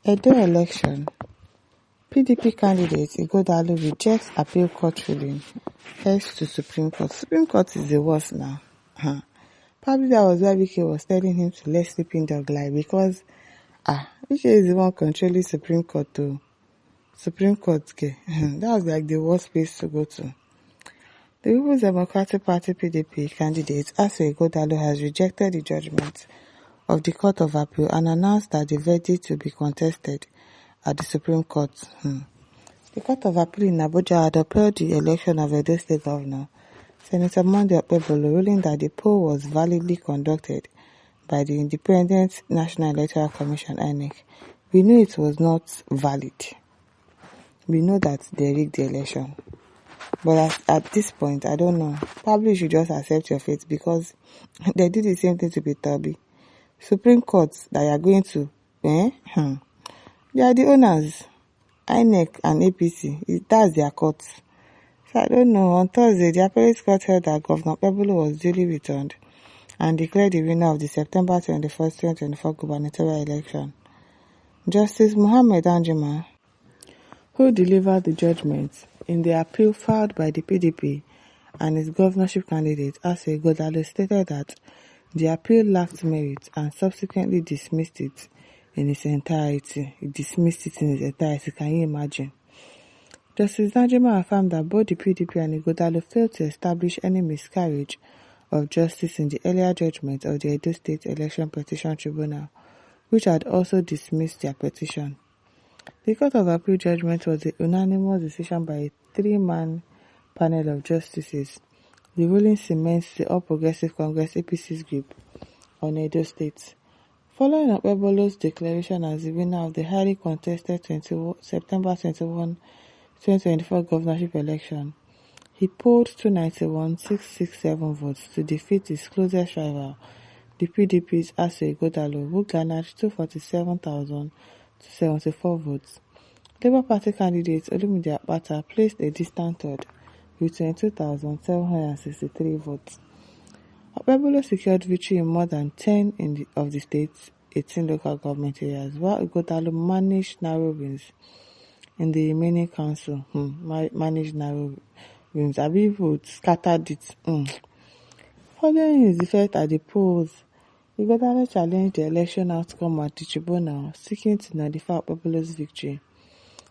Edo election. PDP candidate Igjodalo rejects appeal court ruling, heads to Supreme Court. Supreme Court is the worst now. Probably that was why Wike was telling him to let sleeping dog lie, because Wike is the one controlling Supreme Court too. Supreme Court, okay. That was like the worst place to go to. The People's Democratic Party PDP candidate Asue Igjodalo has rejected the judgment of the Court of Appeal and announced that the verdict will be contested at the Supreme Court. The Court of Appeal in Abuja had upheld the election of Edo State Governor Senator Monday Okpebholo, ruling that the poll was validly conducted by the Independent National Electoral Commission (INEC). We knew it was not valid. We know that they rigged the election. But at this point, I don't know. Probably you should just accept your fate, because they did the same thing to Peter Obi. Supreme Court that you are going to, they are the owners. INEC and APC, that's their court. So I don't know. On Thursday, the appellate court held that Governor Okpebholo was duly returned and declared the winner of the September 21st, 2024 gubernatorial election. Justice Mohammed Anjima, who delivered the judgment in the appeal filed by the PDP and its governorship candidate Asue Igjodalo, stated that the appeal lacked merit and subsequently dismissed it in its entirety. Can you imagine? Justice Anjima affirmed that both the PDP and Igjodalo failed to establish any miscarriage of justice in the earlier judgment of the Edo State Election Petition Tribunal, which had also dismissed their petition. The Court of Appeal judgment was a unanimous decision by a 3-man panel of justices. The ruling cements the All Progressive Congress APC's grip on Edo State. Following Okpebholo's declaration as the winner of the highly contested September 21, 2024 governorship election, he polled 291,667 votes to defeat his closest rival, the PDP's Asue Igjodalo, who garnered 247,074 votes. Labour Party candidate Olumide Akpata placed a distant third with 22,763 votes. Okpebholo secured victory in more than 10 of the state's 18 local government areas, while Igjodalo managed narrow wins in the remaining council. Managed narrow wins. Abi votes scattered it. Following his defeat at the polls, Igjodalo challenged the election outcome at the tribunal, seeking to nullify Okpebholo's victory.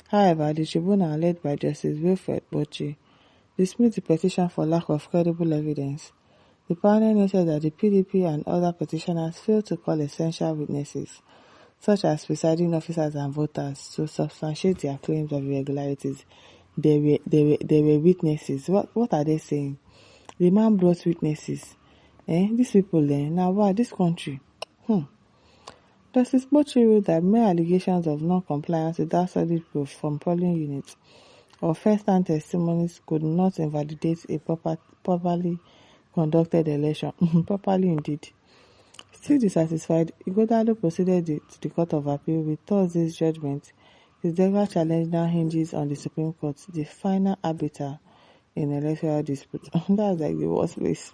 However, the tribunal, led by Justice Wilfred Bochi, dismissed the petition for lack of credible evidence. The panel noted that the PDP and other petitioners failed to call essential witnesses, such as presiding officers and voters, to substantiate their claims of irregularities. They were witnesses. What are they saying? The man brought witnesses. These people, now why this country? Justice Bochi ruled that mere allegations of non-compliance without solid proof from polling units or first-hand testimonies could not invalidate a properly conducted election. Properly indeed. Still dissatisfied, Igjodalo proceeded to the Court of Appeal with Thursday's judgment. His legal challenge now hinges on the Supreme Court, the final arbiter in electoral disputes. That's like the worst place.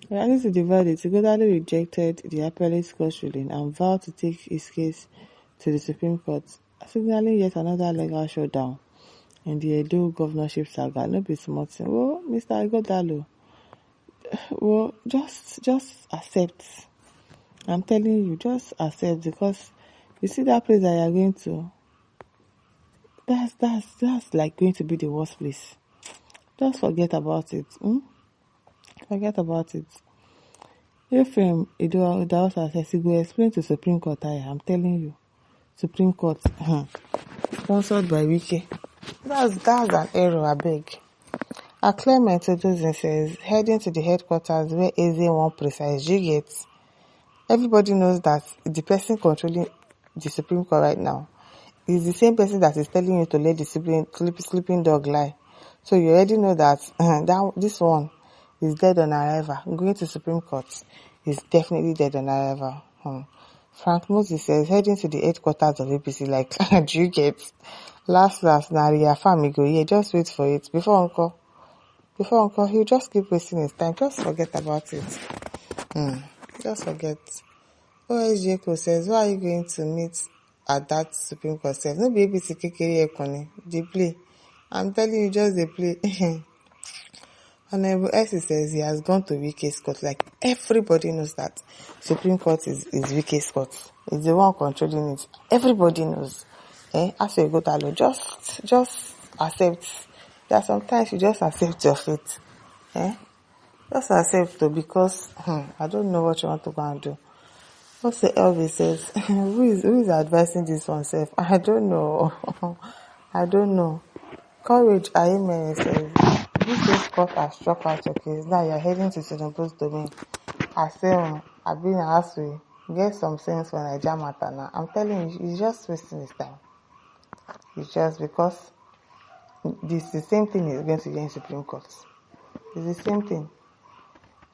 According to the verdict, Igjodalo rejected the appellate court ruling and vowed to take his case to the Supreme Court, signaling yet another legal showdown in the Edo governorship saga. No be small thing. Well, Mr. Igjodalo, just accept. I'm telling you, just accept, because you see that place that you're going to, that's like going to be the worst place. Just forget about it. Forget about it. Ephraim Idahosa says he will explain to Supreme Court. I'm telling you, Supreme Court, sponsored by Wike. That's an error, I beg. Clement Odozin says, heading to the headquarters where Eze won't precise. You get? Everybody knows that the person controlling the Supreme Court right now is the same person that is telling you to let the sleeping dog lie. So you already know that this one is dead on arrival. Going to Supreme Court is definitely dead on arrival. Frank Moses says, heading to the headquarters of APC, like, do you get? Last, Naria Famigo, just wait for it. Before Uncle, he'll just keep wasting his time. Just forget about it. Just forget. OSJK says, why are you going to meet at that Supreme Court sef. No be APC kekere ekoni, dey play. I'm telling you, just dey play. Honorable S says he has gone to Wike's court. Like, everybody knows that Supreme Court is Wike's court. It's the one controlling it. Everybody knows. Asue Igjodalo, just accept. There are sometimes you just accept your fate. Just accept to, because I don't know what you want to go and do. Also, Elvis says, who is advising this one self? I don't know. I don't know. Courage Amen says, this case court has struck out your case. Now you're heading to Tinubu's domain. I say, I've been asked to get some sense for Niger matter now. I'm telling you, he's just wasting his time. It's just because this the same thing is going to get in Supreme Court. It's the same thing.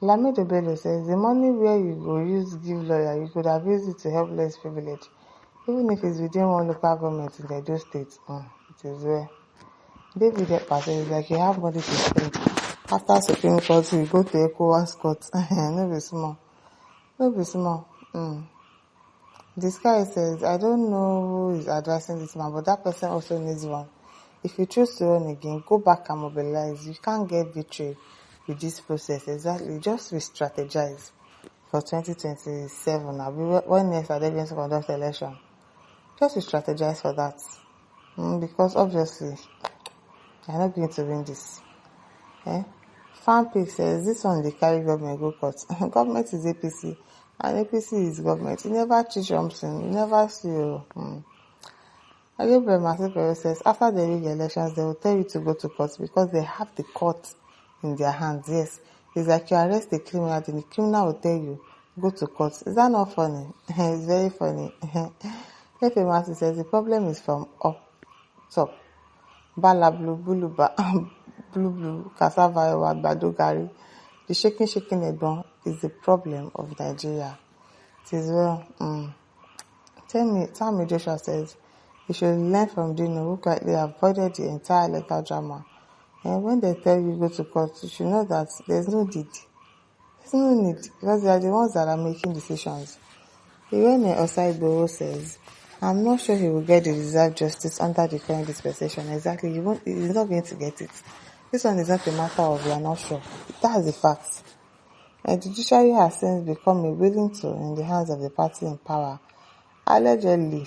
Lamido Bello says, the money where you go use give lawyer, you could have used it to help less privileged. Even if it's within one local government in the Edo state, it is well. David Ekpa says, like, you have money to spend. After Supreme Court, you go to ECOWAS court. No be small. No be small. This guy says, I don't know who is addressing this man, but that person also needs one. If you choose to run again, go back and mobilize. You can't get victory with this process. Exactly. Just re-strategize for 2027. When next are they going to conduct election? Just re-strategize for that. Because obviously, you're not going to win this. Fanpic says, this one they carry government go court. Government is APC, and APC is government. You never cheat something. You never see you. Again, Masipero says, after the rig elections, they will tell you to go to court because they have the court in their hands. Yes. It's like you arrest a criminal, then the criminal will tell you, go to court. Is that not funny? It's very funny. Masi says, the problem is from up top. Bala blue, blue, cassava, agbado gari. The shaking ebon is the problem of Nigeria. It is well. Tammy Joshua says, you should learn from Dino, who quietly avoided the entire legal drama. And when they tell you go to court, you should know that there's no need. There's no need, because they are the ones that are making decisions. Irene Osaibo says, I'm not sure he will get the deserved justice under the current dispensation. Exactly, he's not going to get it. This one is not a matter of we are not sure. That's the fact. The judiciary has since become a willing tool in the hands of the party in power. Allegedly,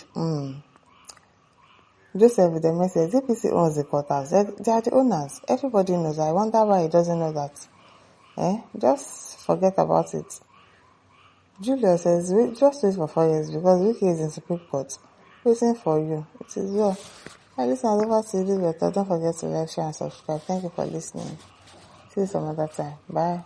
Joseph with the message, APC owns the quarters. They are the owners. Everybody knows. I wonder why he doesn't know that. Just forget about it. Julia says, just wait for 4 years because Wiki is in Supreme Court waiting for you. It is well. Hi, listeners, over to you. Don't forget to like, share, and subscribe. Thank you for listening. See you some other time. Bye.